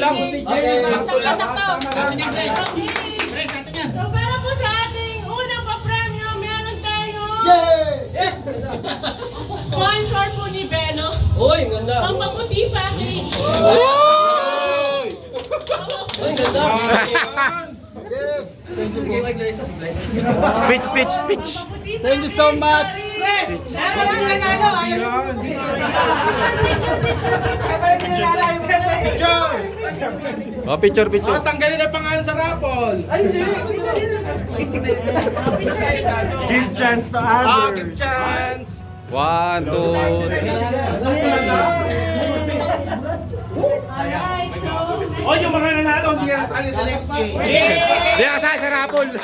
lang. Sakto. So para po sa ating unang pa-premyo, meron tayo Yes! sponsor po ni Beno. Uy, ganda. Pampaputi package. Uy, ganda. Yes! Thank you po. Speech. Thank you so much. Oh, picture. Tanggalin na pangalan sa raffle. Give chance to Give chance. 1, 2, 3. Alright, so Oh, yung mga nanalo, hindi ka nasali sa next game. Di ka sa rapol. Huwag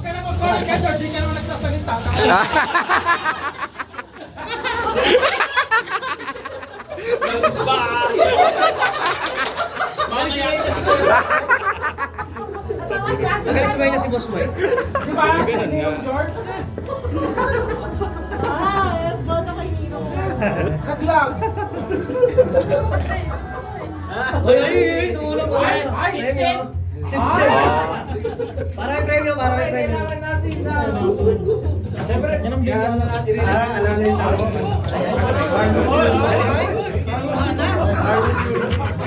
ka na mag-call ka, George. Hindi ka naman nagsasalita. Tagal sumay niya si Boss Mo eh. Di ba? George? boto kay Nino. Naglag. Uy, tumulong mo. Sip. Para may premyo. Yan ang bisa na natin. Alalay tao.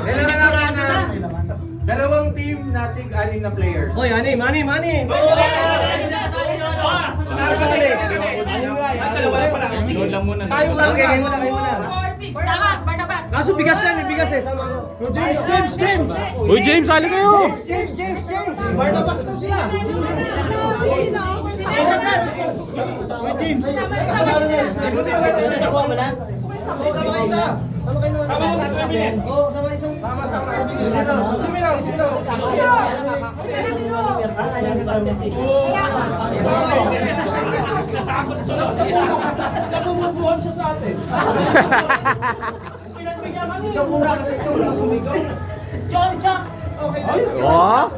Kailangan na. Dalawang team nating 6 na players. Uy, ani. Nasa kali. Tayo lang. Okay, kayo muna. 4, 6. Tama, Barnabas. Kaso bigas eh. Sama ko. James! Uy, James, sali kayo. James. Barnabas na sila. Sama kayo isa. Sama kayo nun. Sama mo si Kuya Oo, sama isang. Sama. Suminaw. Bumubuhan siya sa atin. Oh.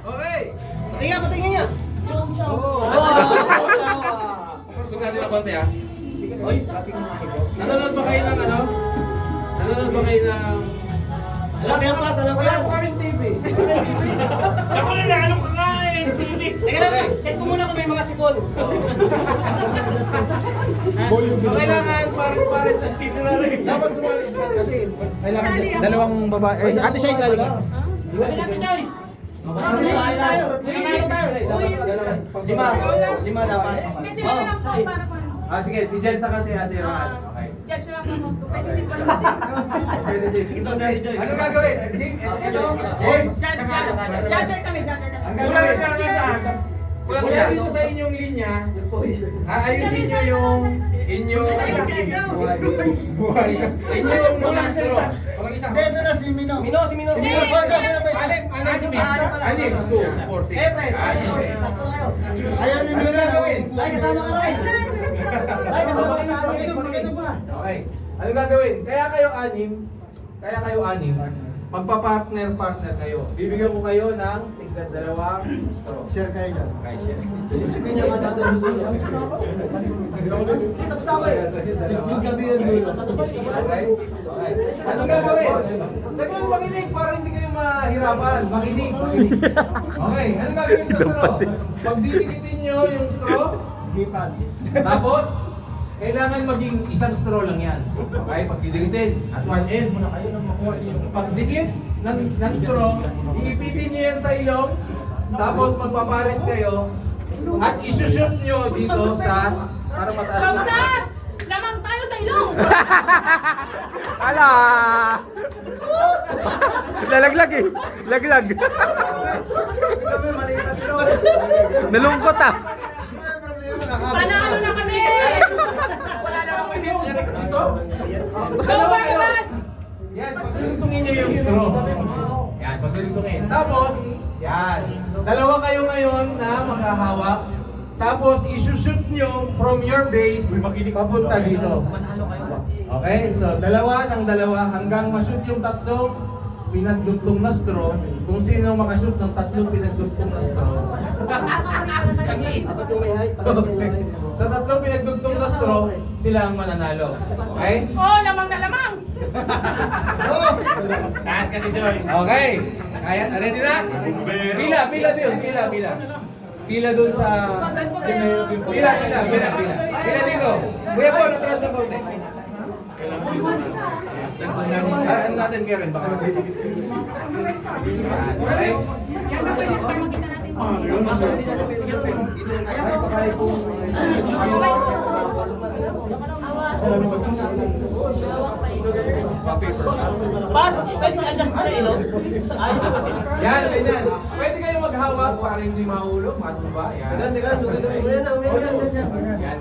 Okay. Patingin niya. Gusto natin ang konti, ha? Nanonood ba kayo ng ano? Nanonood ba kayo ng... Alam mo yung pass, alam ko Wala yan. po kaming TV. Ako na ano ka nga eh, TV. Teka lang, check ko muna kung may mga sipon. So kailangan pares-pares ng TV na rin. Dapat sumali kasi kailangan dalawang babae. Eh, ate siya isali ka. Lima dapat. Hindi, sila na lang po para paano. Sige, si Jen sa kasi ate Rohan. Okay. Judge na lang po. Pwede din. Ano gagawin? Ito? Yes. Judger kami. Ang gagawin sa kulang dito sa inyong linya, ayusin nyo yung inyong buhay. Inyong mga straw. Dito na si Mino. Mino. Anim, 2, 4, 6. Ayaw ni Ano Mino. gagawin? Ay, kasama ka rin. Ay, kasama ka sa akin. Okay. Ano gagawin? Kaya kayo anim, magpa-partner kayo. Bibigyan ko kayo ng tigda-2 straw. Share kayo dyan. Kanya matatalusin niya. Yung gabi yung dulo. Okay? Okay. Anong gagawin? Sabi mo makinig para hindi kayo mahirapan. Makinig. Okay. Anong gagawin sa straw? Pagdidikitin nyo yung straw, Gipad. tapos, kailangan maging isang straw lang yan. Okay? Pagdidikitin, at one end. Pagdikit ng straw, iipitin nyo yan sa ilong, tapos magpapares kayo, at isushoot nyo dito sa, para mataas na. Pausat! Lamang tayo sa ilong! Ala! Lalaglag eh. Laglag. Nalungkot ah. Panalo na kami! Wala na kami dito. Go, Barnabas! Yan, pagdudugtungin nyo yung straw. Yan, pagdudugtungin. Tapos, yan. Dalawa kayo ngayon na maghahawak. Tapos, isushoot nyo from your base papunta dito. Okay? So, dalawa hanggang ma-shoot yung tatlong pinagdugtong na straw. Kung sino makashoot ng tatlong pinagdugtong na straw. Sa tatlong pinagdugtong na straw, sila ang mananalo. Okay? Oh, lamang na lamang. Taas ka ni Joy. Okay. Kaya, ready na? Pila dun, pila. Pila dun sa... Pila dito. Kuya Paul, atras ng konti. Ano natin, Karen? Baka next. Pas, pwede ka adjust mo na ilo. Yan, ganyan. Pwede kayo maghawak para hindi mahulog, matumba. Yan. Yan,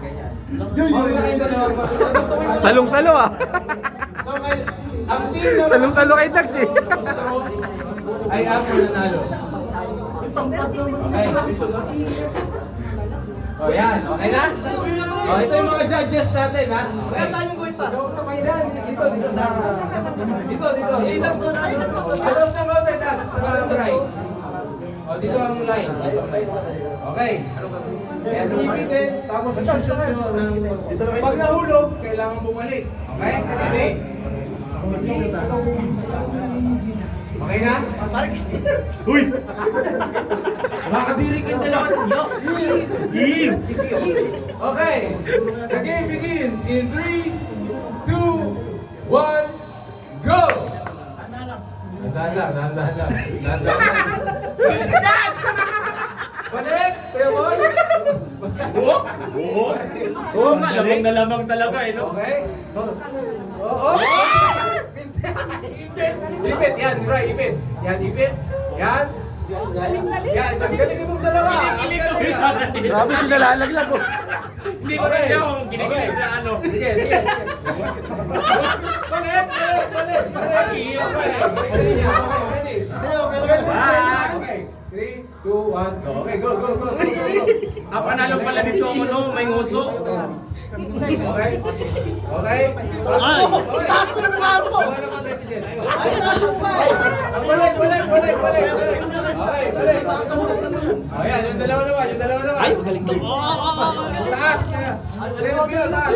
ganyan. Okay na kayong dalawa. Salong-salo ah. So, ang team na Salong-salo kay Dax eh. ay ang mananalo. Okay. O yan, okay na? O, ito yung mga judges natin, ha? Okay. Saan yung going pass? Yan, dito sa... Dito. Atras ng konti, Dax, sa Bright. O, dito ang line. Okay. Kaya ipitin, tapos isusot nyo ng... Pag nahulog, kailangan bumalik. Okay? Ready? Okay na? Uy! Nakadiri kayo sa lahat. Okay. The game begins in 3, 2, 1, go! Dahan lang. Balik! Kuya Mon! Oo nga, lamang na lamang talaga eh, no? Okay. Oo. Ipit. Yan, right, ipit. Yan. Yan, ang galing itong dalawa. Ang galing yan. Grabe, kinalalaglag oh. Hindi ko rin siya kung ginigilig na ano. Sige. Balik. Hirap pa eh. Ready? Okay. 3, 2, 1, go. Okay, go. Ang panalo pala nito ako no, may nguso. Okay. Taas ko yung mukha mo. Paano ka natin din? Ayun. Balik. Okay, balik. Ayan, yung dalawa naman. Ay, magaling to. Taas. Taas.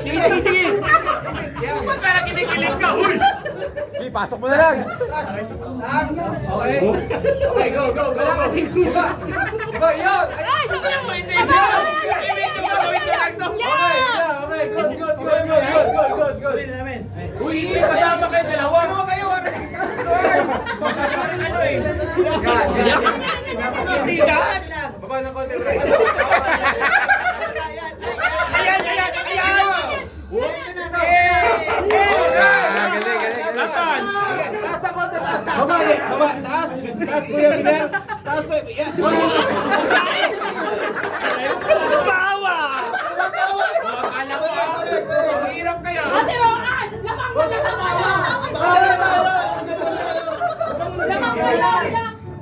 Sige. Yan. Ba't parang kinikilig ka, huy? Di, pasok mo na lang. Taas. Okay. Okay, go. Ba, yun. Ay, sige na mo. Ito lang to. Okay, good. Uy, kasama kayo dalawa. Ano kayo? Masama ng ano eh. Hindi Dax. Baba ng konti. Ayan. Galing. Nasaan? Taas na konti, taas. Baba. Taas, Kuya Miguel. Taas, Kuya Miguel. Bawa! Akala ko hirap kayo. Ate Roan, lamang na lamang. Lamang na lamang.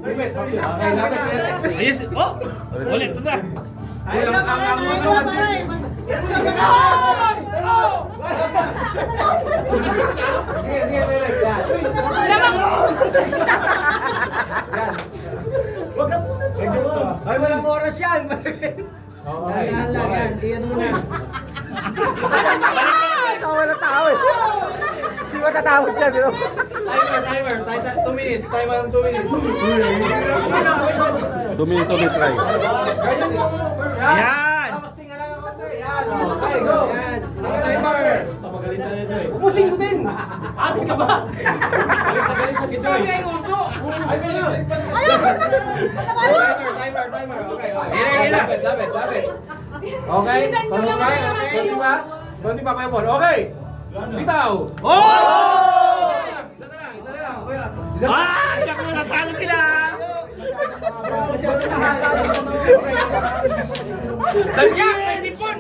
Okay, lapit, Alex. Ayos. Oh! Ulit, ito na. Kulang ang amuso kasi. Sige, Alex. Yan. Ay, walang oras yan. Okay. Iyan mo na. Tawa na tao eh. Di ba tatawag siya, di ba? Timer. 2 minutes. Timer ng 2 minutes. 2 minutes to try. Ganyan yung... Yan. Tapos tingnan lang ang konti. Yan. Okay, go. Timer. Ubusin ko din. Atin ka ba? Ito kasi yung uso. Ay, ganyan. Timer. Okay. Lapit. Okay. Konti pa, Kuya Paul. Okay. Bitaw. Oh! Isa na lang. Kuya. Ah! Siya ko natalo sila! Lagyan! May sipon!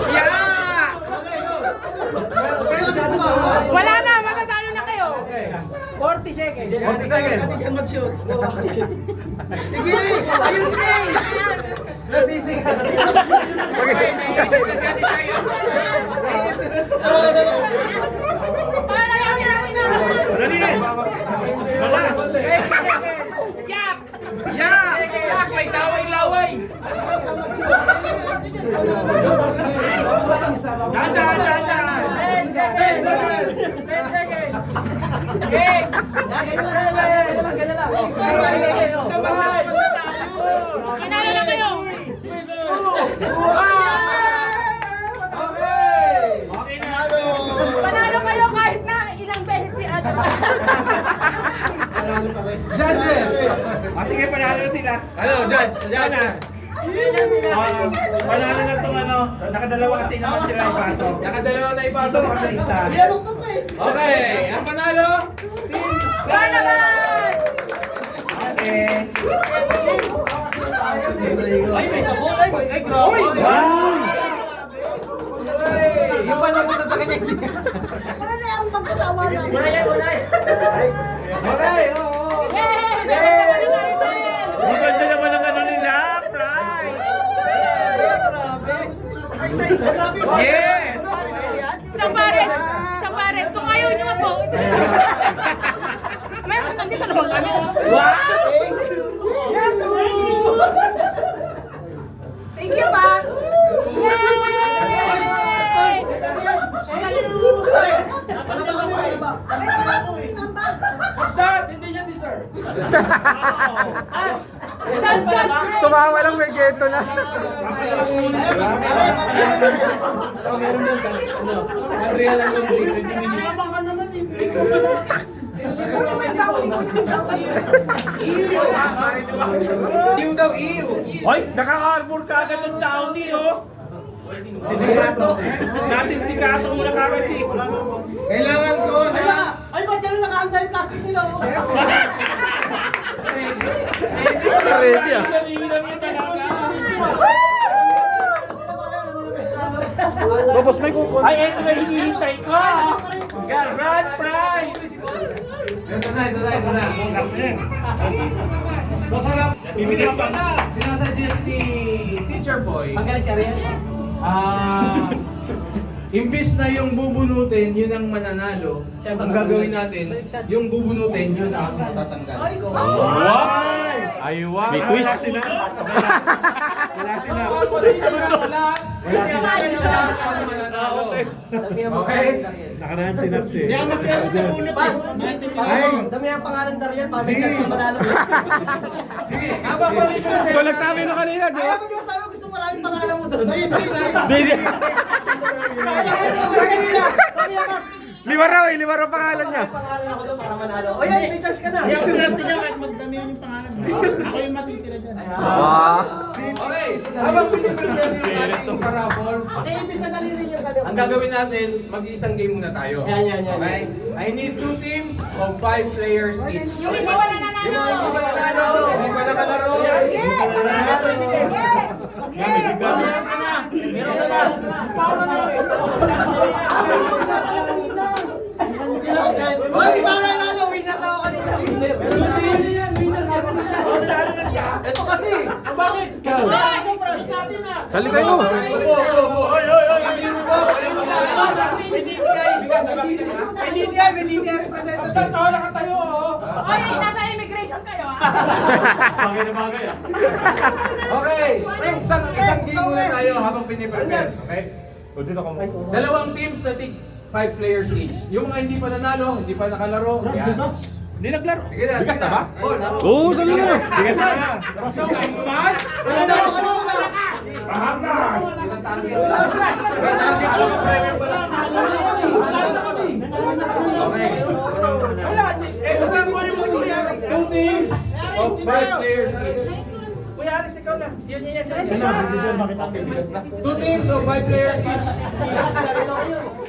Yeah! Wala na, matatalo na kayo. 40 seconds. 40 seconds. Kasi kan mag-shoot. Sige, ayun ka. Nasisi ka. Palayasin natin na. Wala! Yak! Yak! Yak! May saway-laway! Okay! Okay na. Panalo kayo kahit na ilang beses si Adam. Judges! Sige, panalo sila. Ano, judge? Yan na. Panalo na itong ano. Nakadalawa kasi naman sila ipasok. Nakadalawa na ipasok Pasok na isa. Okay, ang panalo. Ikaw naman! Okay. Ay, may sabon. Ay, grabe. Yung pa napunta sa kanya. Wala na yung magkasama na. Okay, oo. Yay! Dalawa na tayo. Ang ganda naman ang ano nila, prize. Yes! Isang pares. Isang pares. Kung ayaw nyo po. Meron, nandito naman kami. Thank you, Bas. Yay! Saan? Hindi niya deserve. Tumawa lang, may gento na. Andrea lang lang dito. Iw daw, iw. Hoy, nakaka-arbor ka agad ng downy, oh. Sindikato. Nasindikato mo na kagad si... Kailangan ko na... Ay, ba't gano'n nakahanda yung plastic nila? oh? Ready ah. Hinihinam niya talaga. Tapos may kukon. Ay, eto na hinihintay ko. Grand prize. Ito na. Last na yan. So, sarap. Bibigyan pa na. Sinasuggest ni Teacher Boy, Magaling siya rin. imbis na yung bubunutin, yun ang mananalo. Ang gagawin natin, yung bubunutin, yun ang matatanggal. Ay, wow. May quiz. Wala sila. Okay? Nakaraan sinaps eh. Bas, dami ang pangalan Dariel, pabig ka sa manalo. Sige, habang balik mo. So nagsabi na kanina, di Kaya ba? ba di ba sabi ko gusto maraming pangalan mo doon? Hindi. Sa kanila, sabi niya, Bas, Lima raw pangalan niya. may pangalan ako doon para manalo. O yan, may chance ka na. Wow. Okay, habang piniprepare yung ating parapol, Okay, ibig sa daliri yung kanya. ang gagawin natin, mag-iisang game muna tayo. Yan. Okay? I need 2 teams of 5 players each. Yung hindi wala Yung nanalo. mga hindi pa nanalo, hindi pa nakalaro. Hoy, di ba nanalo? Winner na ako kanina. 2 teams. Ito kasi. Sali kayo. Go. Hindi mo ba? Walang maglalaro. May DTI representative. Saan tayo nakatayo, oh? Ay, nasa immigration kayo ah. Bagay na bagay, ah. Okay, isang game muna tayo habang piniprepare. Okay? Dalawang teams na tig 5 players each. Yung mga hindi pa nanalo, hindi pa nakalaro. Yan. Hindi naglaro. Sige na. Bigas na ba? Paul. Oo, sali na. Bigas na. Man? Target ko ang premyo pala. Okay. Two teams of 5 players each. Kuya Aris, ikaw na. Yan. 2 teams of 5 players each.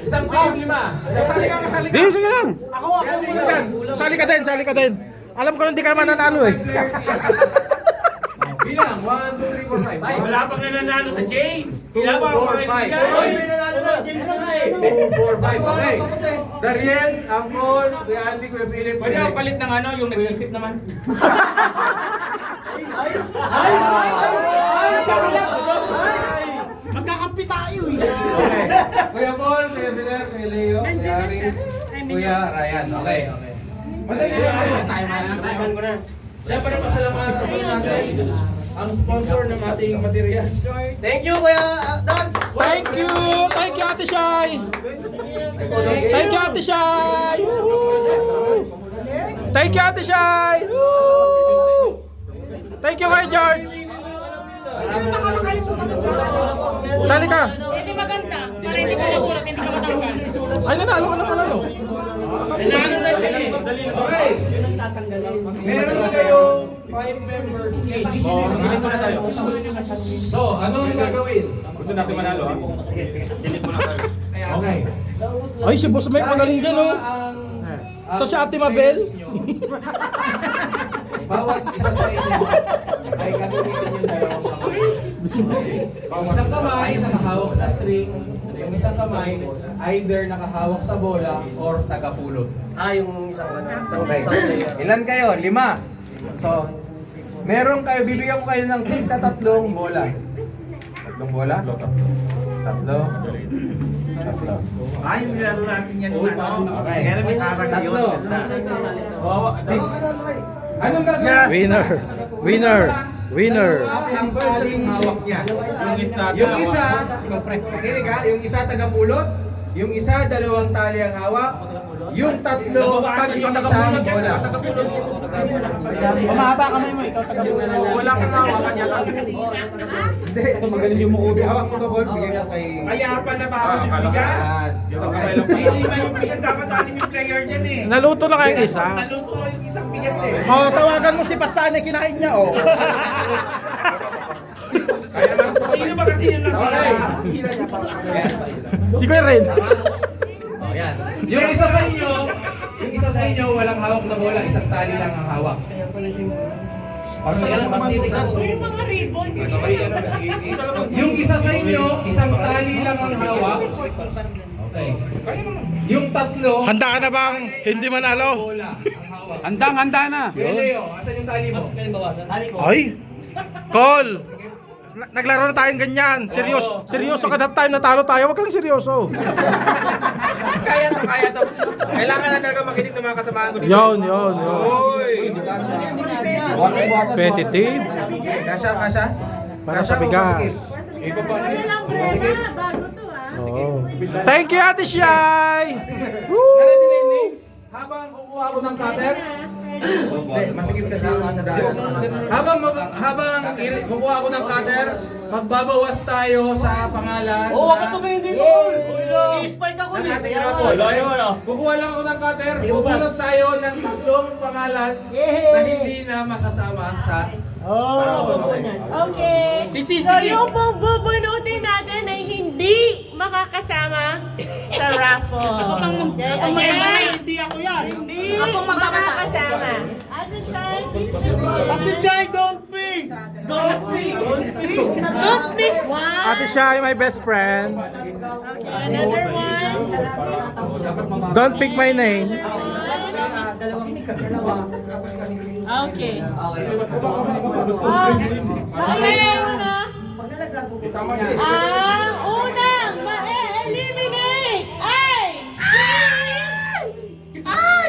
Isang team, 5. Di, sige lang. Ako. Sali ka din. Alam ko hindi ka mananalo eh. 5 players each. Bilang, 1, 2, 3, 4, 5. Wala pang nananalo sa James. 2, 4, 5. 2, 4, 5. Okay. Dariel, Angkol, Kuya Andy, Kuya Philip. Pwede ako palit ng ano, yung nag-iisip naman. Magkakampi tayo eh. Okay. Kuya Paul, Kuya Biner, Kuya Leo, Kuya Aris, Kuya Ryan. Okay. Madali lang. Siyempre, pasalamatan po natin ang sponsor ng ating materials. Thank you, Kuya Dags. Thank you, Ate Shai. Thank you, Ate Shai. Thank you, Ate Shai. Thank you, kay George. Hindi na makakalimutan ng pangalan. Sali ka. Hindi maganda. Para hindi mo mabulat, hindi ka matanggal. Ay, nanalo ka na pala, no? Nanalo na siya eh. Okay. Meron kayong 5 members each. So, ano ang gagawin? Gusto natin manalo ha? Delete mo na tayo. Okay. Ay, si Boss Mike magaling dyan, oh. Ito si Ate Mabel. Bawat isa sa inyo ay gagamitin yung dalawang kamay. Isang kamay nakahawak sa string, yung isang kamay either nakahawak sa bola or tagapulot. Yung isang Okay. Ilan kayo? 5. So, meron kayo, bibigyan ko kayo ng tatlong bola. Tatlong bola? Tatlo. Ay, nilaro natin yan yung ano. Okay. Kaya may tarang yun. Tatlo. Anong gagawin? Winner. Winner. Ang baling hawak niya. Yung isa Yung isa, makinig ha, yung isa tagapulot, yung isa dalawang tali ang hawak, yung tatlo pag-iisang bola. Mahaba kamay mo, ikaw taga-pulo. Wala kang hawakan yata. Hindi, magaling yung mukubi. Hawak mo ka, Bon. Bigay ko kay... Kaya pala bawas yung bigas. Yan. Isang kamay lang. Hindi ba yung bigas? Dapat anim yung player dyan eh. Naluto na kayo isa. Naluto ko yung isang bigas eh. Oh, tawagan mo si Pasane, kinain niya, oh. Kaya lang, sino ba kasi yun lang? Okay. Si Kuya Ren. Yung isa sa inyo, walang hawak na bola, isang tali lang ang hawak. Yung isa sa inyo, isang tali lang ang hawak. Okay. Yung tatlo, Handa ka na bang hindi manalo? bola ang hawak. Handa na. Leo, asan yung tali mo? Ay! Call! Naglaro na tayong ganyan. Seryoso ka that time, natalo tayo. Huwag kang seryoso. Kaya to. Kailangan na talaga makinig ng mga kasamahan ko dito. Yun. Uy! Competitive. Kasha? Para sa bigas. Oh. Thank you, Ate Shai! Ready na yung names? Habang kukuha ko ng cutter, masigit kasi yung kukuha ko ng cutter, magbabawas tayo sa pangalan. Wag ka tumingin dito. I-spike ako Ng ating dito. rapos. Kukuha lang ako ng cutter, bubulot tayo ng tatlong pangalan na hindi na masasama sa Okay. So yung pong bubunutin natin ay hindi makakasama sa raffle. Ako pang Hindi ako yan. Hindi Ako magpapasama. makakasama. Ate Shai, please to me. Ate Jai, don't pick! Don't pick! Don't pick one. Ate Shai, my best friend. Okay, another one. Don't pick my name. Okay. Ang unang ma-eliminate ay si...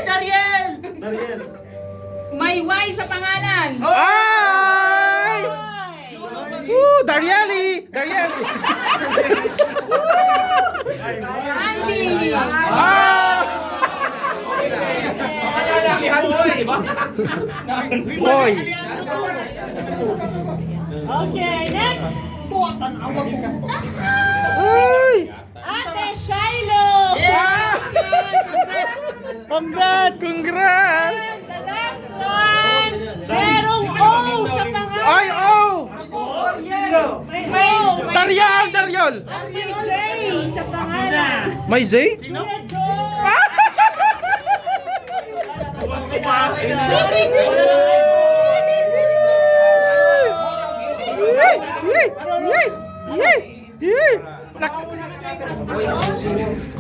Dariel! May Y sa pangalan. Ay! Darieli! Andy! Boy! Okay, next. Ay! Ate Shiloh. Congrats! Congrats! And the last one, merong O sa pangalan. Ay, oh! May O. Daryol! May J sa pangalan. May Z? Kuya Joe.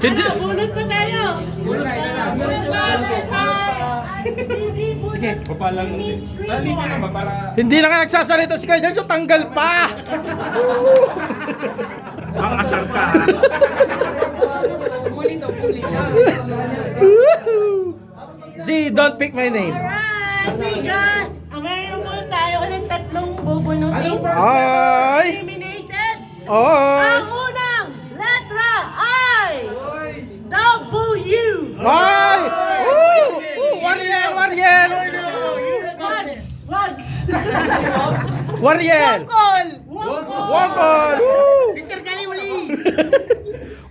Hindi, Bunot pa tayo. Bunot hindi na ka nagsasalita si Kuya Jones, so tanggal pa! Ang asar ka ha? Z, don't pick my name. Alright, we got. Mayroon po tayo ulit tatlong bubunutin. Ay! Eliminated. Ay! Ang unang letra ay W. Ay! Wariel! Wags. Wariel! Call! Wongkol! Mr. Kaliwa.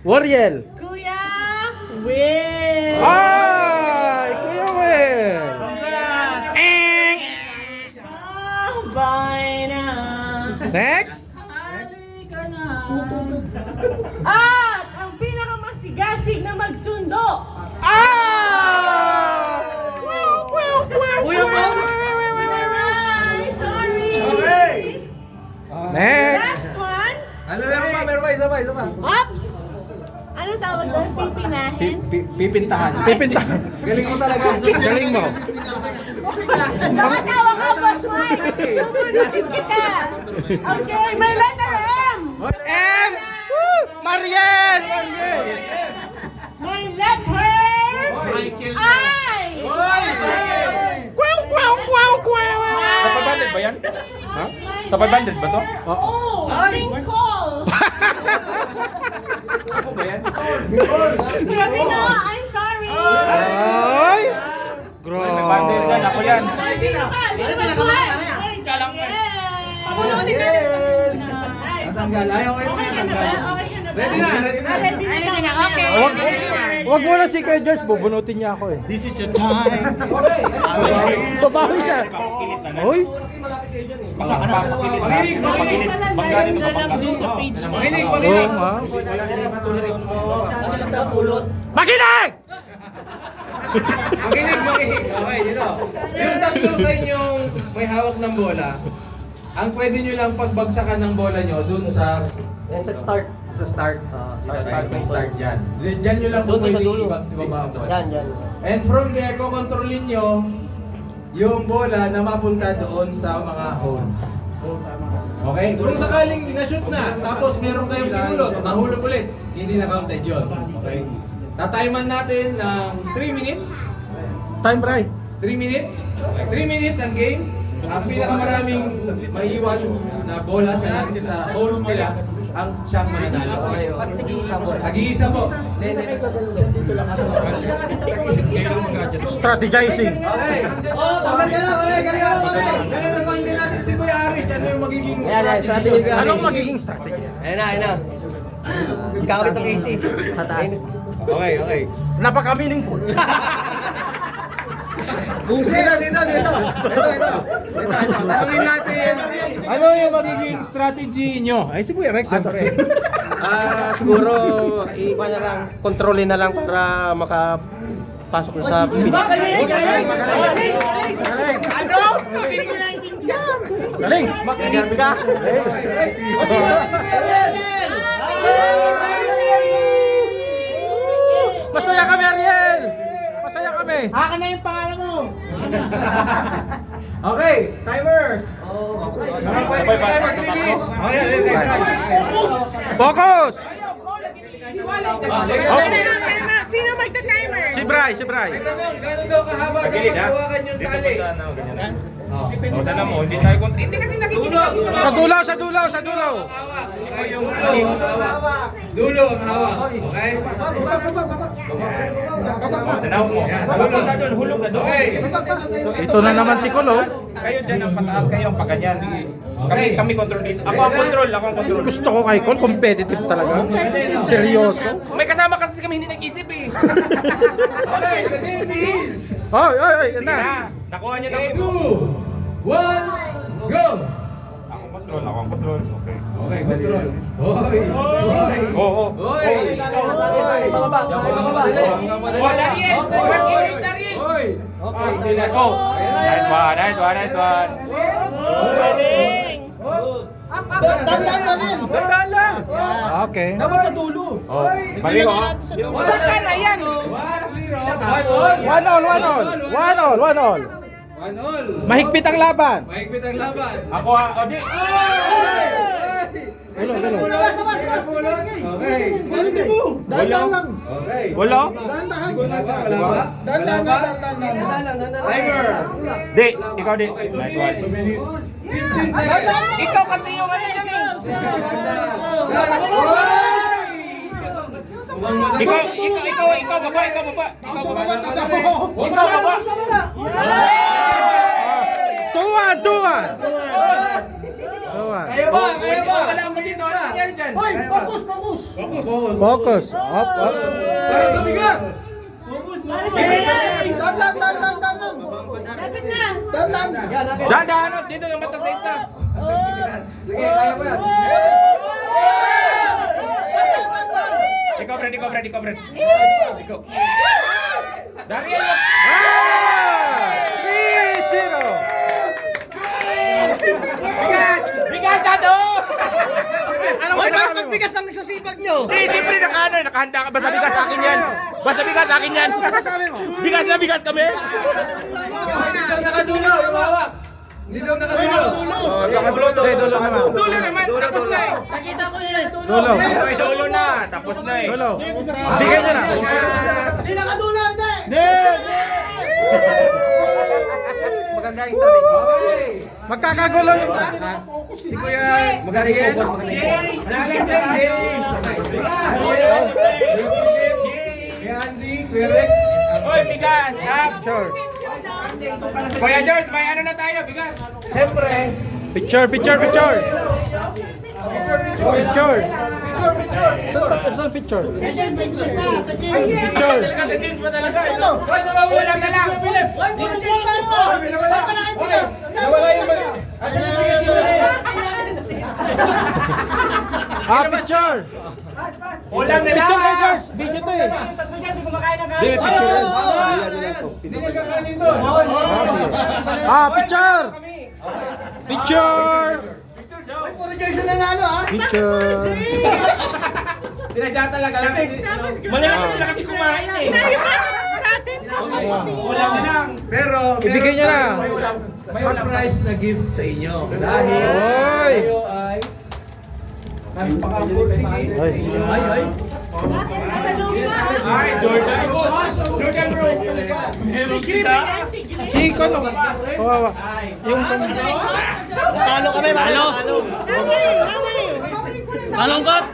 Wariel. Kuya Will. Ay! Kuya Will. Bye na. Next. At ang pinakamasigasig na magsundo. Ah! Ay, sorry. Okay. Next. Last one. Ano, meron pa, isa pa. Ops. Ano tawag doon? Pipinahin? Pipintahan. Pipintahan. Galing mo talaga. Galing mo. Nakatawa ka, Boss Mike. Tutunutin kita. Okay, may letter M. M! Woo! Mariel! Mariel! May letter Michael. I. Kwaw, kwaw, kwaw, kwaw! Sa 500 ba yan? Ha? Sa 500 ba to? Oh, wrinkle. Ako ba yan? Grabe na, I'm sorry. Ay! Bundle yan, ako yan. Sino ba? Sino ba nagkuhan? Papunutin natin. Natanggal. Ayaw kayo Okay ka na ba? Okay ka na ba? Ready na, ready na. Ready Ayun na, okay. Wag mo na si Kuya George, bubunutin niya ako eh. This is your time. Okay. Babawi siya. Hoy! Makinig, makinig. Pagkain na lang din sa page mo. Makinig, Oo makinig. nga. Makinig, makinig. Okay, dito. Yung tatlo sa inyong may hawak ng bola, ang pwede nyo lang pagbagsakan ng bola nyo dun sa Sa start. start. May start dyan. Dyan nyo lang Doon pwede sa dulo. ibaba ang bola. Yan. And from there, kukontrolin nyo yung bola na mapunta doon sa mga holes. Okay? Kung sakaling na-shoot na, tapos meron kayong pinulot, nahulog ulit, hindi na counted yun. Okay? Tatiman natin ng 3 minutes. Time right. 3 minutes. Okay, 3 minutes ang game. Ang pinakamaraming maiiwan na bola sa holes nila, ang siyang mananalo. Nag-iisa po. Strategizing. Okay. Ganun na hindi natin si Kuya Aris, ano yung magiging strategy? Anong magiging strategy? Ayun na. Ikakabit ang AC. Sa taas. Okay. Napaka-meaningful. Dito. Tanungin natin, ano yung magiging strategy nyo? Ay, si Kuya Rex, siyempre. Siguro, iba na lang, kontrolin na lang para makapasok na sa Ano? Sabi ko na intindihan. Galing! Makinig ka. Masaya kami, Ariel! Masaya kami! Akin na yung pangalan mo. Okay, timers! Pwede timer 3 minutes. Okay, Focus! Sino magta-timer? Si Bray, si Bray. Gano'n daw kahaba dapat hawakan yung tali? Sana mo, hindi tayo Hindi kasi nakikinig kami sa Sa dulo, sa dulo, sa dulo! Hawak. Okay, yung dulo ang hawak. Okay? Tanaw mo. Kapag ka doon, hulog na doon. Okay. Ito na naman si Kulo. Kayo dyan ang pataas, kayo ang paganyan. Kami control dito. Ako ang control. Gusto ko kay Cole, competitive talaga. Seryoso. May kasama kasi kami hindi nag-isip eh. Okay, the game begins. Ay, yan na. Nakuha niyo na. 2, 1, go! Ako ang control. Okay. Okay, control. Hoy! Hoy! Oo. Hoy! Bababa. Oh, Dariel! Hoy! Okay, go. Nice one. Tandaan lang! Okay. Dapat sa dulo! Oh, mali ko. Saan ka na yan? 1-0. 1 all. 1 all. 1 all. Mahigpit ang laban. Mahigpit ang laban. Ako di. Ulo. Okay. Wala. Okay. Wala. Wala ba? Timer. Di, ikaw di. Nice one. 15 seconds. Ikaw kasi yung ano dyan eh. Ikaw baba. Ikaw baba. 2-1. Kaya ba? Wala ang kasi dito. Ano nangyari dyan? Hoy, focus, focus! Focus. Up, up. Parang nabigas. Dapat na! Dahan-dahan, dito yung mata sa isa. Sige, kaya mo yan. Ikaw, Brad. Ikaw. Dari, ano? 3-0. Bigas dato! Ano mo sa Pagbigas ang susipag nyo! siyempre nakahanda ka. Basta bigas sa akin yan. Bigas kami. Hindi daw nakadulo, yung hawak. Hindi daw nakadulo. Dulo naman. Dulo naman, tapos na eh. Nakita ko yun. Dulo. Ay, dulo na, tapos na eh. Dulo. Bigay niya na. Hindi nakadula, hindi! Maganda yung starting. Magkakagulo yung... Magaling. Kuya Andy, Kuya Rex. Oy, bigas, tap. Picture. Kuya George, may ano na tayo, bigas. Siyempre, Picture. Picture. picture. Saan picture? Picture. James pa talaga. Hoy, nawawala na lang. Philip. Hoy, puro dance tayo! Wala pa lang Hoy, nawala yung bag. Asan yung bigas nyo rin? Picture. Ulam na lang. Picture kay George. Video to eh. Hindi, picture yan. Hindi nagkakanin to. Picture. Picture. Puro jersey na ano, ha? Picture. Sinadya talaga kasi. Malala sila kasi kumain eh. Ulam na lang. Pero, Ibigay niya na. may surprise na gift sa inyo. Dahil Oy. kayo ay napaka-pursige sa inyo. Ay, Jordan. Jordan bro. Meron sila. Chico no. Kawawa. Yung Talo kami, talo. Malungkot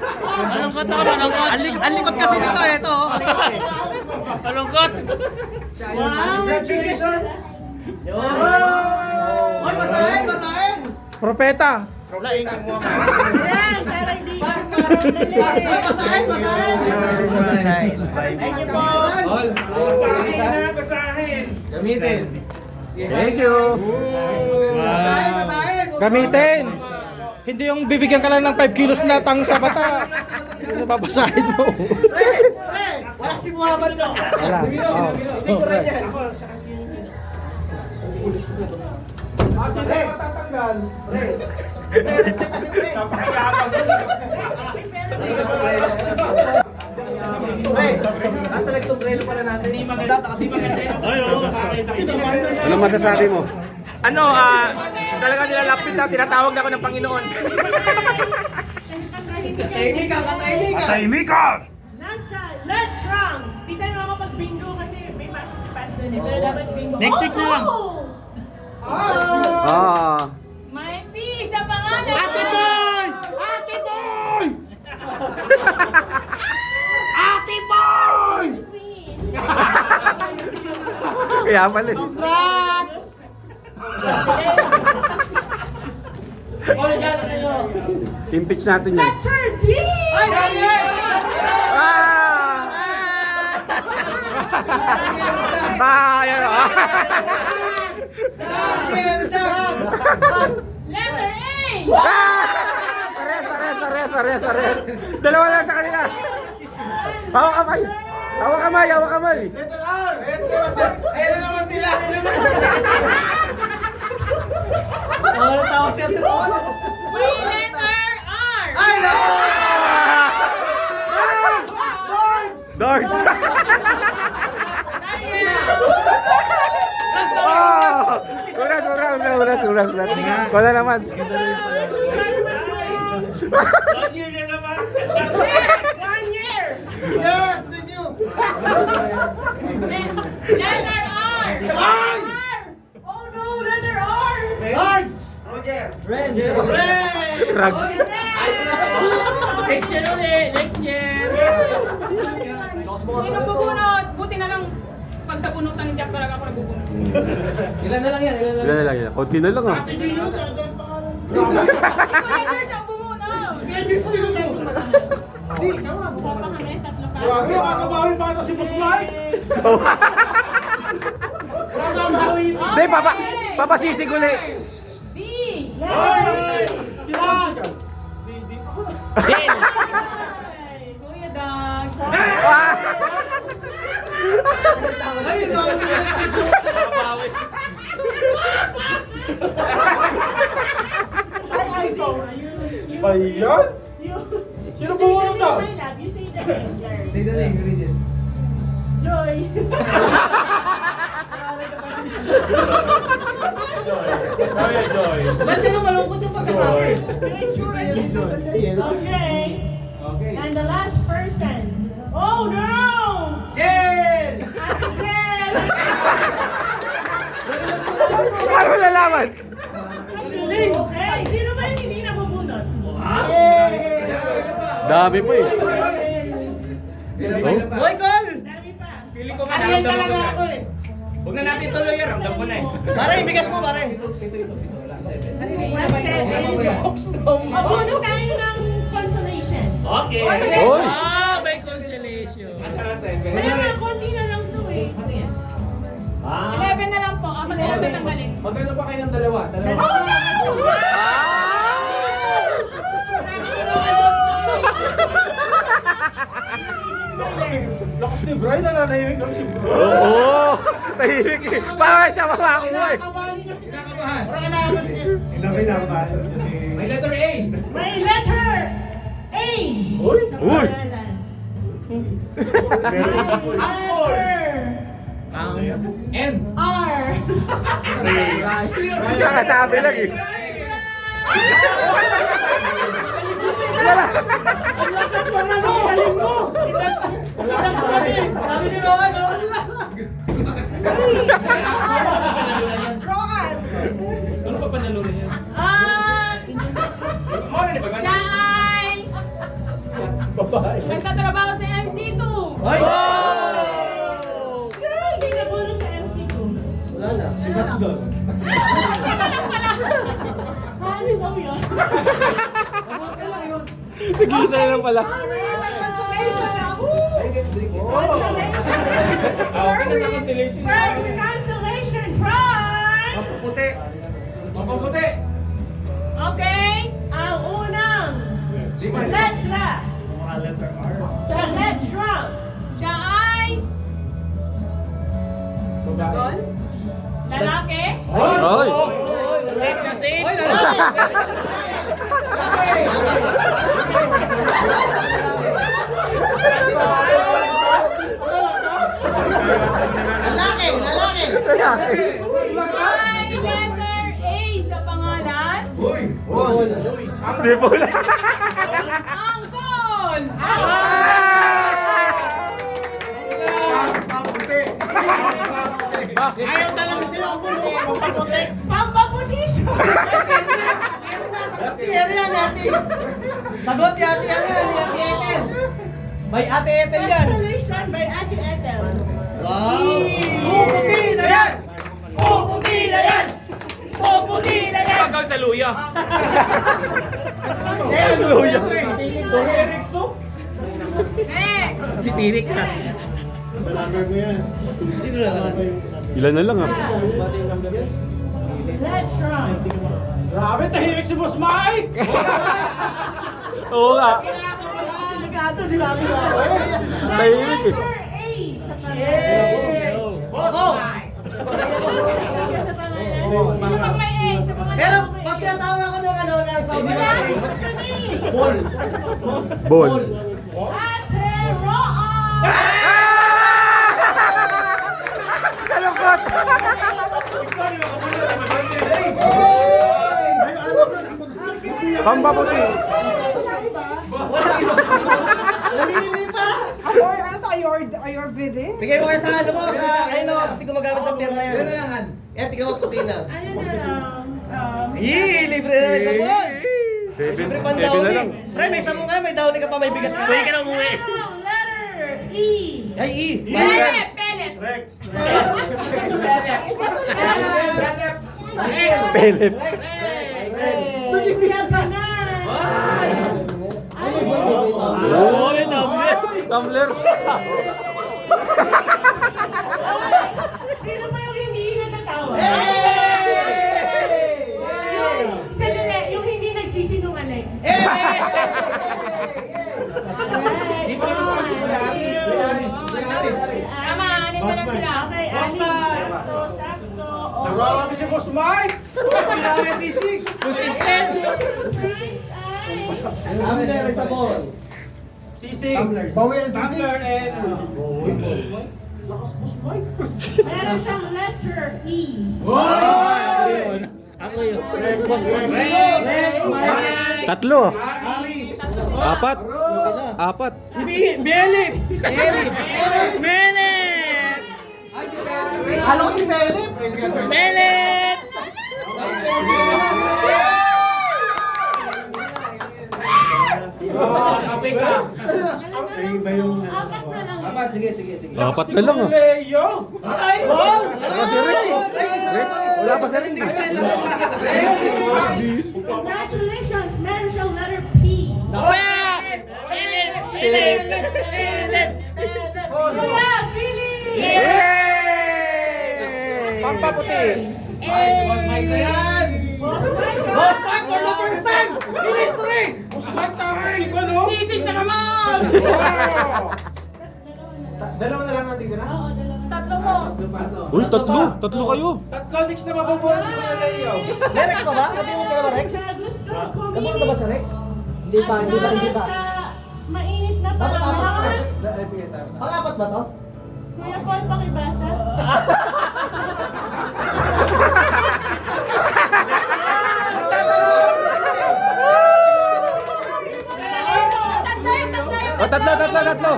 ako, malungkot. Ang likot kasi dito, ito. Malungkot. Congratulations! Hoy, basahin! propeta. Hoy, basahin! Thank you po! Basahin. Gamitin. Thank you. Basahin! Gamitin. Hindi yung bibigyan ka lang ng 5 kilos na tang sa bata. Ano babasahin mo? Wala si Muhammad no? Wala. Hindi ko rin yan. Ano masasabi mo? Ano, talaga nilalapit na, tinatawag na ako ng Panginoon. Tahimik ka! Nasa Letrang! Di tayo makapag-bingo kasi may pasok si Pastor eh. Pero dapat bingo. Next week na lang. May peace sa pangalan. Ate Boy! Ate Boy! Kaya pala eh. Congrats! Impeach natin yan. Letter D! Ay, Daniel! Yan o. Daniel Dax! Letter A. Pares. Dalawa lang sa kanila. Hawak kamay. Letter R! Ayan na naman sila! Wala tao siya sa tawag. May letter R. Ay, no! Dogs. Surat. Wala naman. One year! Yes, thank you! Letter R. Oh no, letter R! Cards! Rugs. Next year ulit. Next year. Sino bubunot? Buti na lang pag sa bunutan hindi ako talaga ako nagbubunot. Ilan na lang yan? Ilan na lang yan? Konti na lang ah. Ikaw yung George ang bumunot. Makakabawi pa ito si Boss Mike. Hindi, papasisig uli. B. Kuya Dax. Ba yan? Sino ba mo ito? My love, you say the name, girl. Say the name, read it. Joy. Oh yeah, Joy. Ba't ka malungkot yung pagkasabi? Okay. Okay. And the last person. Oh no! Jen! Ate Jen! Paano lalaman? Hey, sino ba yung hindi nabubunot? Dami po eh. Hoy, Col! Dami pa. Feeling ko nga Ariel naramdaman ko talaga siya. ako eh. Huwag na natin tuloy yan, ramdam ko na eh. Pare, bigas mo, pare. Last seven. Mabunot tayo ng consolation. Okay. Uy! May consolation. Asa na 7? Kaya nga, konti na lang to eh. 11 na lang po. Apat na lang tatanggalin. Magkano pa kayo ng dalawa? Dalawa. Oh no! Lakas ni Brian, nananahimik lang si Brian. Oo! Tahimik eh. Bawal siya makakuha eh. Kinakabahan. May letter A. May letter A. Uy! Sa Uy! pangalan. May letter N. R. Kakasabi lang eh. Sabi ni Rowan, no? Ano pa panalunan yan? Ano ni Bagan? Siya ay nagtatrabaho sa MC2. Hoy! Sino ba hindi nabunot sa MC2? Wala na. Siya na lang pala. Ano daw yun? Nag-iisa na lang pala. Okay na sa consolation. First consolation prize! Puti. Mapaputi. Okay. Ang unang letra sa letra Siya ay lalaki. Hoy! Safe na safe. Hoy, lalaki. Lalaki, lalaki. Ay letter A sa pangalan. Hoy, hoy. Sipol. Angkol. ayaw talaga sila pampaputi. Pampaputi siya! Yan yan, ate. Sagot ni ate yan, ate Ethel. May ate Ethel yan. Consolation by Ate Ethel. Wow. Puputi na yan. Puputi na yan! Puputi na yan! Pagkaw sa luya. Luya. Next. Titirik ka. Ilan na lang ah. Letra. Grabe, tahimik si Boss Mike. Oo nga. Tahimik eh. Letter A sa pangalan. Boko. Sa pangalan. Sino pang may A sa pangalan? Pero pag tinatawag ako ng ano, ng Saudi Wala, Arabia. gusto ni. Ball. Ball. Ate Roa! Kalungkot! Pampaputi. Namimili pa. Bigay mo kayo sa ano mo, sa ano, kasi gumagamit ng pera yan. Ano lang, Han? Eh, tignan mo puti na. Ano na lang? Libre na may sabon. Libre pang Seven na downy. lang. Pre, may sabon ka, may downy ka pa, may bigas ka. Pwede ka na umuwi. Letter E. Ay, Pellet. Pellet. Pellet. Japanan. Oh, Tumbler. Sino ba yung hindi natatawa? Sandali, yung hindi nagsisinungaling. Di pa naman ako simula. Tama, anin na lang sila. Okay, sakto, sakto. Nagwawabi si Boss Mike! Pinaya sisig! Consistent. Sisig! Tumbler and... Lakas Boss Mike! Meron siyang letter E. Tatlo. Apat. Apat. Belip! Apat na lang. Apat na lang ah. Leo! Ay! Wow! Wala pa sa ring. Congratulations, meron siyang letter P. Kuya, Philip! Pampaputi. Boss Mike na yan! Boss Mike! Boss Mike for the first time! In history! Boss Mike naman! Ikaw no? Sisig na naman. Dalawa na lang natitira? Oo, dalawa. Tatlo mo. Uy, tatlo. Tatlo kayo. Tatlo next na mabubuhat si Kuya Leo. Rex pa ba? Nabimu ka na ba, Rex? Sa gusto ko ba sa Rex? Hindi pa. Sa mainit na panahon. Pang-apat ba to? Kuya Paul, pakibasa. Tatlo yun, tatlo yun. O, tatlo.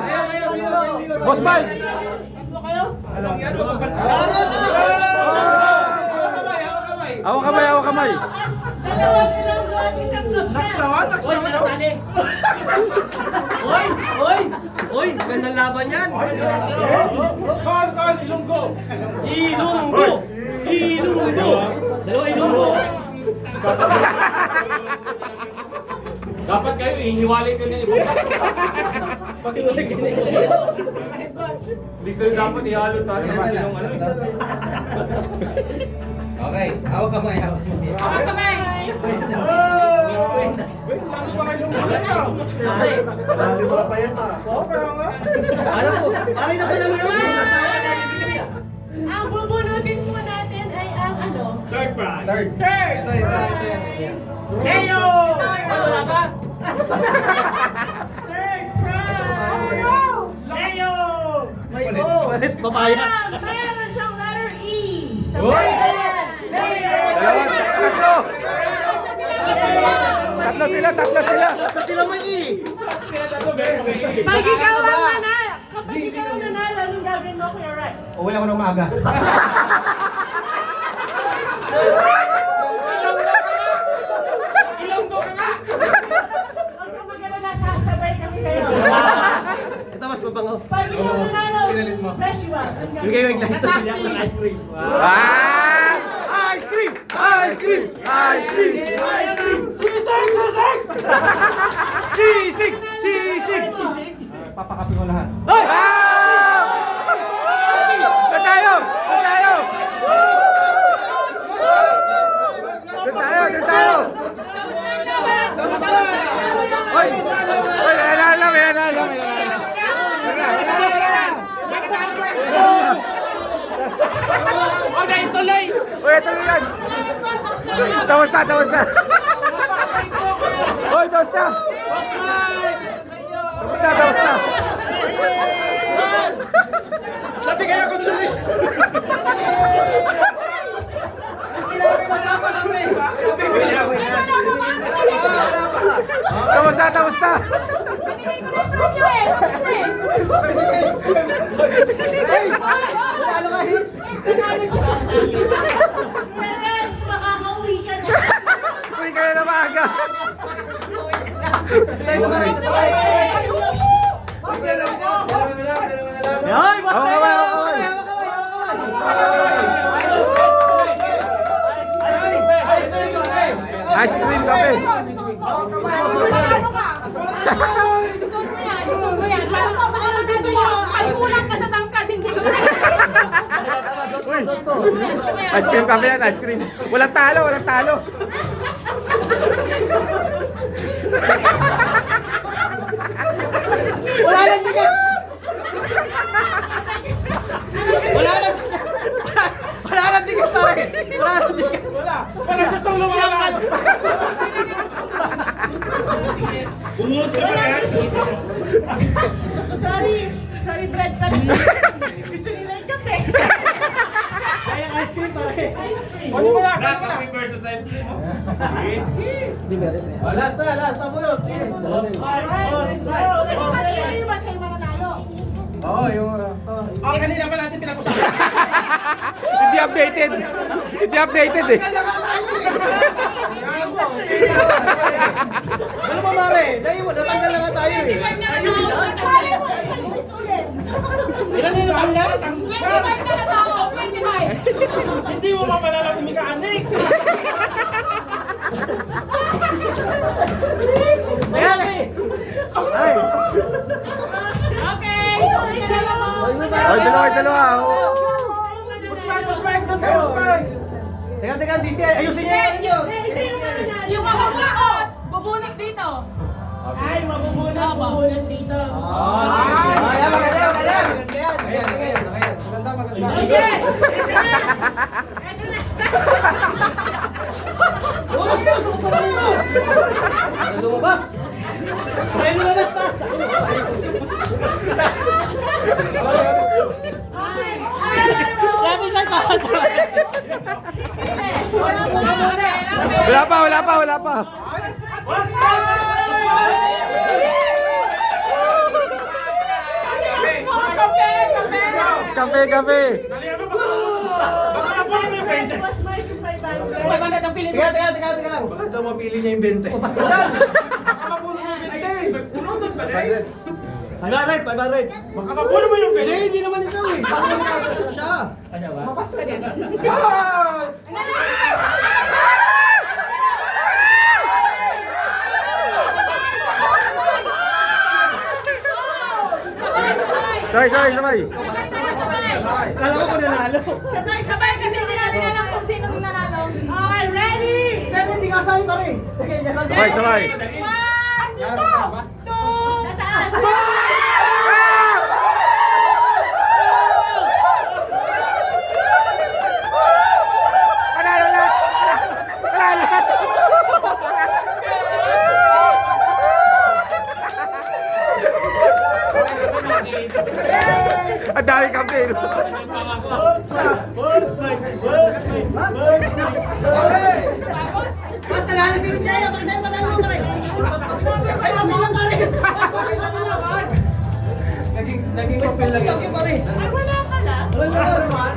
Boss Mike. Tatlo kayo? Hawak kamay. Dalawang ilonggo, isang kapsa. Next naman! Next Uy, naman! nasali. Uy! Gandang laban yan! Call! Ilonggo! Dalawa ilunggo! Dapat kayo, ihiwalay ko na iba. Hindi kayo dapat ihalo sa akin. Okay, hawak kamay. Ako kamay. Wait, lakas pa kayo ilonggo na niya. Oo, kaya nga. Alay na pala Ang bubunutin po natin ay ang ano? Third prize. Third! Ito. Leo! Wala ba? Third prize! Leo! Papaya. Meron siyang letter E. Sa Uy! Tatlo. Tatlo sila. Basta sila may i. Pag ikaw ang nanalo, kapag ikaw ang nanalo, anong gagawin mo, Kuya Rex? Uwi ako ng maaga. Huwag kang mag-alala, sasabay kami sa'yo. Ito mas mabango. Pag ikaw ang nanalo, fresh one. Bigay ko yung glass. Ice cream. Ah! Ice cream! Sisig! Papakapin ko lahat. Doon tayo! Hoy! Alam. Hoy, ito yan! Tawas na! Hoy, tawas na! Labi kaya konsumis! Tawas na! Binigay ko na yung premyo eh. Tapos na eh. Nanalo siya. Kuya Rex, makakauwi ka na. Uy, kayo na maaga! Hoy, basta Hawak Ice cream kape! Isog mo yan. Ice cream kami yan, ice cream. Walang talo, walang talo. Wala lang ticket! Wala lang Wala lang ticket pare! Wala lang ticket! Wala gustong lumaban. Bumuhos ka pa yan. Sorry, bread pa. Gusto nila yung kape. Sayang ice cream pare! Ano mo lang? Kape versus ice cream. Hindi meron eh. Last na bulot. Sige. Oo, yung... Oh, kanina pa natin pinag-usapan. Hindi updated. Hindi updated eh. Ano ba pare? Natanggal na nga tayo eh. 25 na katao. Ilan yung natanggal? 25 na katao. 25. Hindi mo mapalala kung mechanic. Ayan eh! Ay! Okay. Dalawa mo. Oy, dalawa. Push back doon kayo, push back. Teka, dito ayusin niyo yung ano nyo! Yung mabubunot, bubunot dito. Ay, mabubunot dito. Ayan, magaling! Ayan. Maganda. Okay. Ito na. Lumabas ka! Sumot ka dito! Lumabas! Ay, lumabas pas! Dati saan pa? Wala pa. Kape. Baka napunin mo yung 20. Mas may 500. Uy, maganda ang Pilipino. Teka. Baka daw mapili niya yung 20. Pas ka lang! Baka mapunin mo yung 20. Punutot ba rin? 500! Baka mapunin mo yung 20. Hindi naman ikaw eh! Bakit nakasasya siya? Mapas ka dyan! Sabay. Sabay. Kala ko kung nanalo! Sabay kasi hindi natin alam kung sino yung nanalo. Okay, ready? Hindi ka sa'yo pa rin! Sabay. 1, 2, Tataas. Panalo lahat. Ang dami campaign. Basta lang na silip niya! Bakit tayo panalo pa rin? Ay, panalo pa rin! Basta kami panalo pa rin! Naging papel lang Okay yan. pa rin! Ay, wala ka na. Wala naman!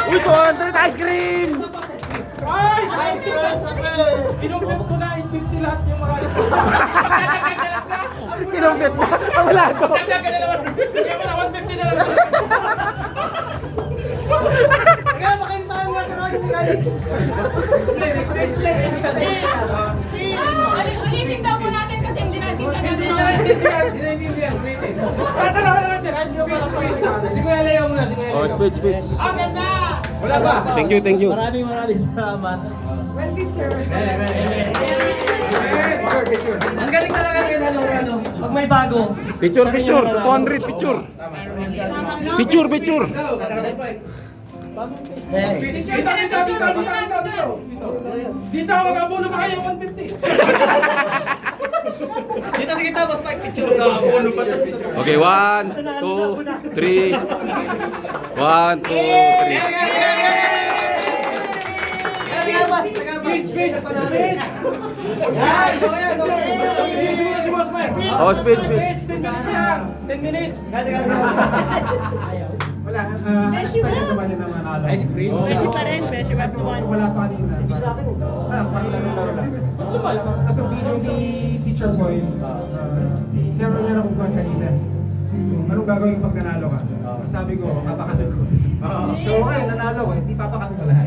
Uy, 200 ice cream! Ay! Inumpit ko na 850 lahat yung mga ice cream. Kinumpit na. Wala ko. Bigyan mo na 150 na lang. Kaya makain tayo mga karoon mechanics! Ulitin daw po natin kasi hindi natin Hindi talaga. na naintindihan. Hindi naintindihan, ulitin. Tatalawa na natin. Ay, hindi ko para Si Kuya Leo muna, si Kuya Leo. Oh, speech. Ang ganda! Wala ba? Thank you. Maraming salamat. Ang galing talaga ng ano, pag may bago. Picture. 200 picture. Picture. Dito ako mag-abuno pa kayo 150. Dito sige tapos Mike, picture. Okay, 1, 2, 3. 1, 2, 3. Speed! Yan, go yan. Si Boss Mike. Oh, speech. 10 minutes lang. 10 minutes. Wala. Expect naman yun ang manalo. Ice cream? Hindi pa rin, Beshi. Web to one. Wala pa kanina. Panglaro lang. Kasi yung teacher boy, tinanong niya na kung kuhan kanina. Anong gagawin pag nanalo ka? Sabi ko, papakatin ko. So ngayon, nanalo ko, hindi papakatin ko lahat.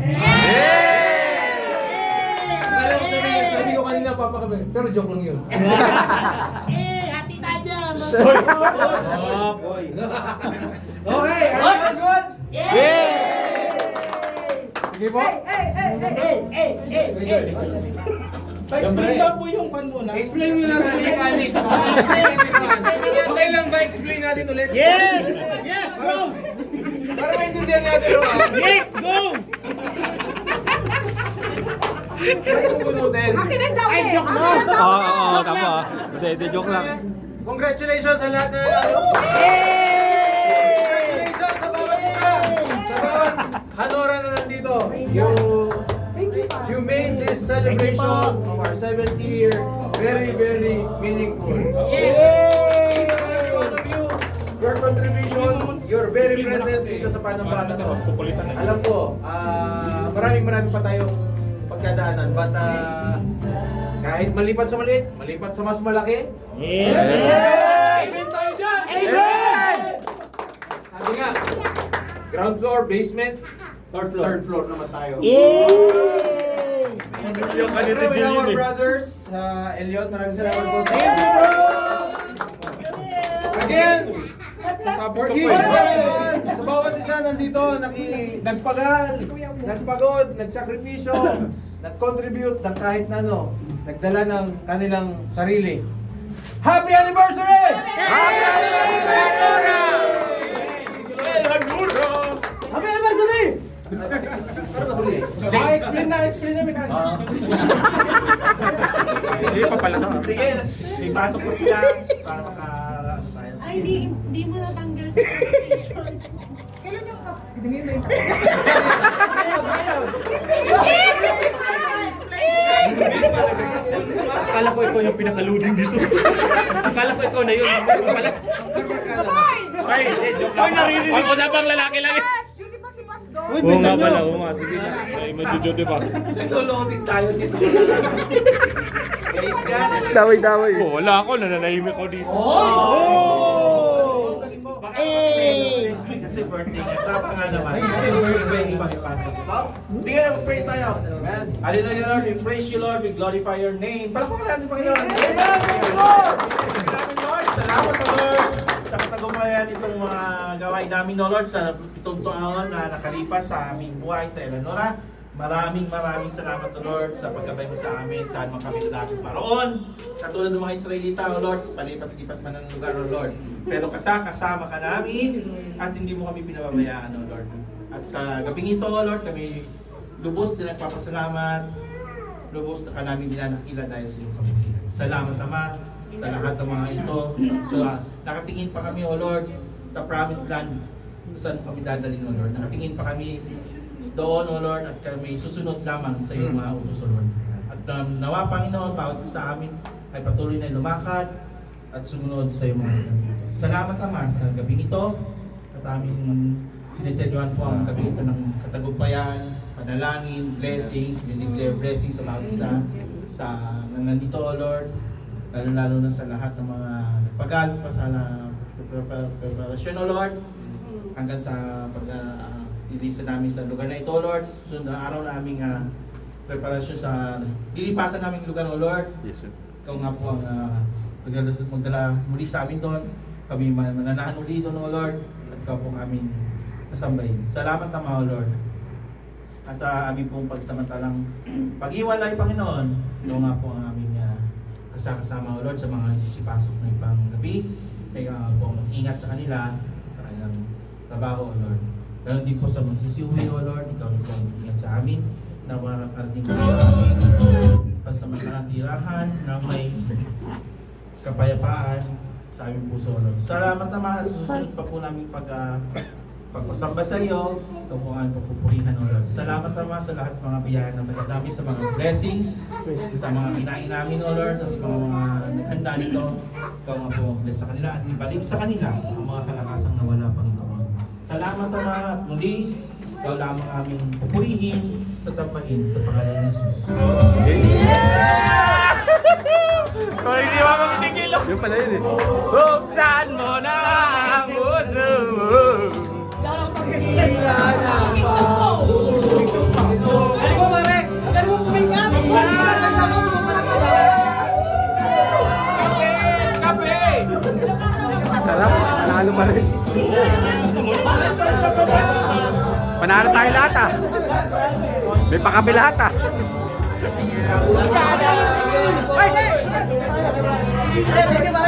Alam ko sabi ko kanina papakabay. Pero joke lang yun. Hati tayo dyan. Okay, are you good? Sige po. Pa-explain ba po yung pan muna? Explain mo natin yung mechanics. Okay lang ba explain natin ulit? Yes! Yes, go! Para maintindihan natin, Roa. Yes, go! Akin ang daw eh. Oo, tama. Hindi, joke lang. Congratulations sa lahat na Congratulations sa bawat isa! Sa bawat Hanora na nandito. You made this celebration of our 70th year very, very meaningful. Each and every one of you, your contributions, your very presence dito sa Panambata to. Alam ko, maraming pa tayong pagkadaanan. But kahit malipat sa maliit, malipat sa mas malaki. Amen tayo dyan! Amen! Sabi nga, ground floor, basement, third floor naman tayo. Yung kanito With our brothers, Elliot, maraming salamat po sa inyo. Again, for each one, sa bawat isa nandito, nagpagod, nagsakripisyo, nag-contribute ng kahit na ano, nagdala ng kanilang sarili. Happy anniversary! Happy anniversary! Happy anniversary! Explain na mechanics. Hindi pa pala ka. Sige, ipasok ko sila para tayo. Ay, hindi mo natanggal sa application. Kailan yung cup? Akala ko ikaw yung pinaka-loading dito. Akala ko ikaw na yun. Ay, joke lang. Ay, usapang lalaki lang. Duty pa si Pasdo. Oo nga pala, oo nga. Sige na. Ay, medyo pa. Nag-loading tayo ni sa Please God. Daway-daway. Oh, wala ako. Nananahimik ako dito. Baka kasi birthday niya. Tama nga naman. Kasi birthday ni Pakipasok. So, sige na, mag-pray tayo. Hallelujah, Lord. We praise you, Lord. We glorify your name. Palakpakan natin, Panginoon. Amen, Lord. Salamat, Lord. Sa katagumpayan itong mga gawain namin, no, Lord, sa 7 taon na nakalipas sa aming buhay sa Eleanora. Maraming salamat, O Lord, sa paggabay mo sa amin, saan man kami dapat paroon. Katulad ng mga Israelita, O Lord, palipat-lipat man ang lugar, O Lord. Pero kasama ka namin at hindi mo kami pinababayaan, O Lord. At sa gabing ito, O Lord, kami lubos na nagpapasalamat, lubos na ka namin dinanakila dahil sa iyong kabutihan. Salamat, Ama, sa lahat ng mga ito. So, nakatingin pa kami, O Lord, sa promised land kung saan kami dadalhin, O Lord. Nakatingin pa kami doon, O Lord, at kami susunod lamang sa iyong mga utos, O Lord. At nawa, Panginoon, bawat isa sa amin ay patuloy na lumakad at sumunod sa iyong mga utos. Salamat naman sa gabing ito at aming sinisedyuhan po ang kabitan ng katagumpayan, panalangin, blessings, binigay blessings sa bawat isa sa nandito, O Lord, lalo na sa lahat ng mga nagpagal pa sa preparasyon, O Lord, hanggang sa ilisa namin sa lugar na ito, Lord. Susunod na araw na aming preparasyon sa lilipatan naming lugar, O Lord. Yes, sir. Ikaw nga po ang magdala muli sa amin doon. Kami mananahan uli doon, O Lord. At ikaw po ang aming kasambahin. Salamat naman, O Lord. At sa aming pong pagsamantalang pag-iwalay, Panginoon, ikaw nga po ang aming kasama, O Lord, sa mga sisipasok na ibang gabi. Kaya po ingat sa kanila, sa kanilang trabaho, O Lord. Ganon din po sa magsisiuwi, O Lord, ikaw din po ang ingat sa amin na makakarating po sa aming pagsamantalang tirahan na may kapayapaan sa aming puso, O Lord. Salamat naman, susunod pa po namin pagpasamba sa iyo, ikaw po ang pagpupurihan, O Lord. Salamat naman sa lahat ng mga biyahe na madadami, sa mga blessings, sa mga kinain namin, O Lord, sa mga naghanda nito. Ikaw nga po bless sa kanila at ibalik sa kanila ang mga kalakasang nawala, Panginoon. Salamat naman at muli, ikaw lamang aming pupurihin, sasampahin sa pangalan ni Jesus. Ay, hindi mo makasigil. Yung pala yun eh. Buksan mo na ang puso mo. TikTok ko! Ano ba, Marek? Ano mo kumingkat? pa rin. Panalo tayo lahat ah. May pakape lahat ah. Thank you, pare.